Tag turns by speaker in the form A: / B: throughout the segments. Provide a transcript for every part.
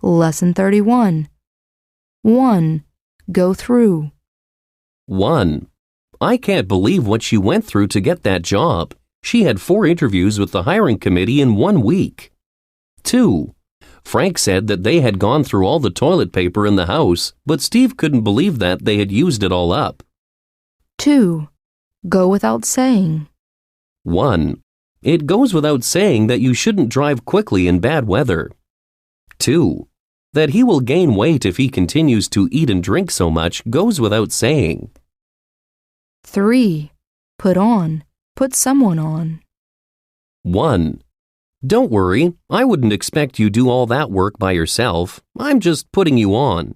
A: Lesson 31. 1. Go through.
B: 1. I can't believe what she went through to get that job. She had 4 interviews with the hiring committee in 1 week. 2. Frank said that they had gone through all the toilet paper in the house, but Steve couldn't believe that they had used it all up.
A: 2. Go without saying.
B: 1. It goes without saying that you shouldn't drive quickly in bad weather. 2. That he will gain weight if he continues to eat and drink so much goes without saying.
A: 3. Put someone on.
B: 1. Don't worry, I wouldn't expect you do all that work by yourself. I'm just putting you on.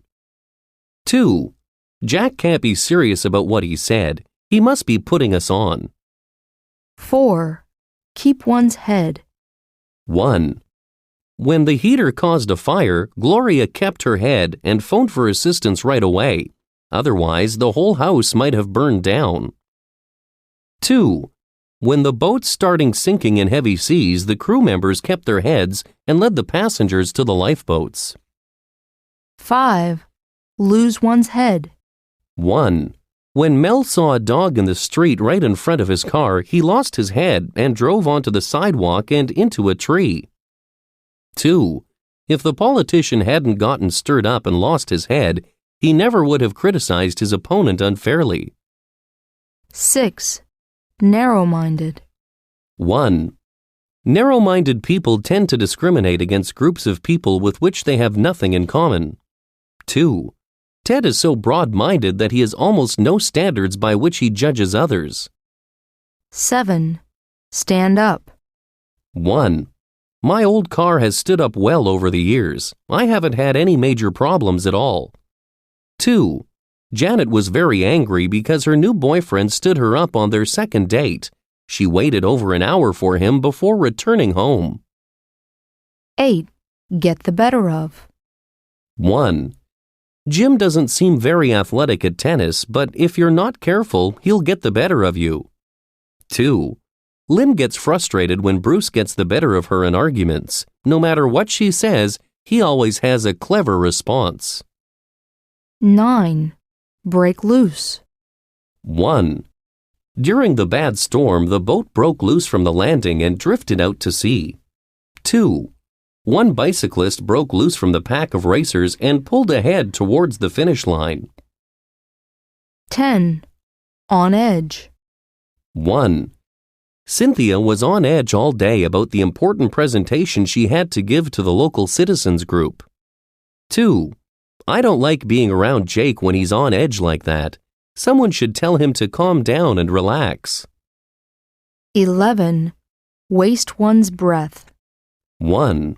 B: 2. Jack can't be serious about what he said. He must be putting us on.
A: 4. Keep one's head.
B: 1. When the heater caused a fire, Gloria kept her head and phoned for assistance right away. Otherwise, the whole house might have burned down. 2. When the boat started sinking in heavy seas, the crew members kept their heads and led the passengers to the lifeboats.
A: 5. Lose one's head.
B: 1. When Mel saw a dog in the street right in front of his car, he lost his head and drove onto the sidewalk and into a tree. 2. If the politician hadn't gotten stirred up and lost his head, he never would have criticized his opponent unfairly.
A: 6. Narrow-minded.
B: 1. Narrow-minded people tend to discriminate against groups of people with which they have nothing in common. 2. Ted is so broad-minded that he has almost no standards by which he judges others.
A: 7. Stand up.
B: 1. My old car has stood up well over the years. I haven't had any major problems at all. 2. Janet was very angry because her new boyfriend stood her up on their second date. She waited over an hour for him before returning home.
A: 8. Get the better of.
B: 1. Jim doesn't seem very athletic at tennis, but if you're not careful, he'll get the better of you. 2. Lynn gets frustrated when Bruce gets the better of her in arguments. No matter what she says, he always has a clever response.
A: 9. Break loose.
B: 1. During the bad storm, the boat broke loose from the landing and drifted out to sea. 2. One bicyclist broke loose from the pack of racers and pulled ahead towards the finish line.
A: 10. On edge.
B: 1. Cynthia was on edge all day about the important presentation she had to give to the local citizens group. 2. I don't like being around Jake when he's on edge like that. Someone should tell him to calm down and relax.
A: 11. Waste one's breath.
B: 1.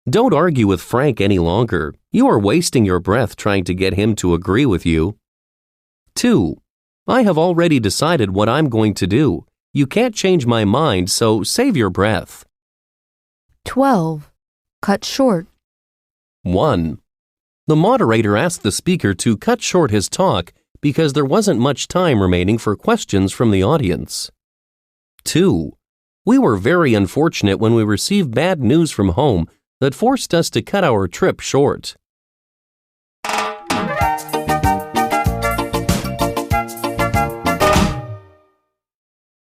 B: Don't argue with Frank any longer. You are wasting your breath trying to get him to agree with you. 2. I have already decided what I'm going to do. You can't change my mind, so save your breath.
A: 12. Cut short.
B: 1. The moderator asked the speaker to cut short his talk because there wasn't much time remaining for questions from the audience. 2. We were very unfortunate when we received bad news from home that forced us to cut our trip short.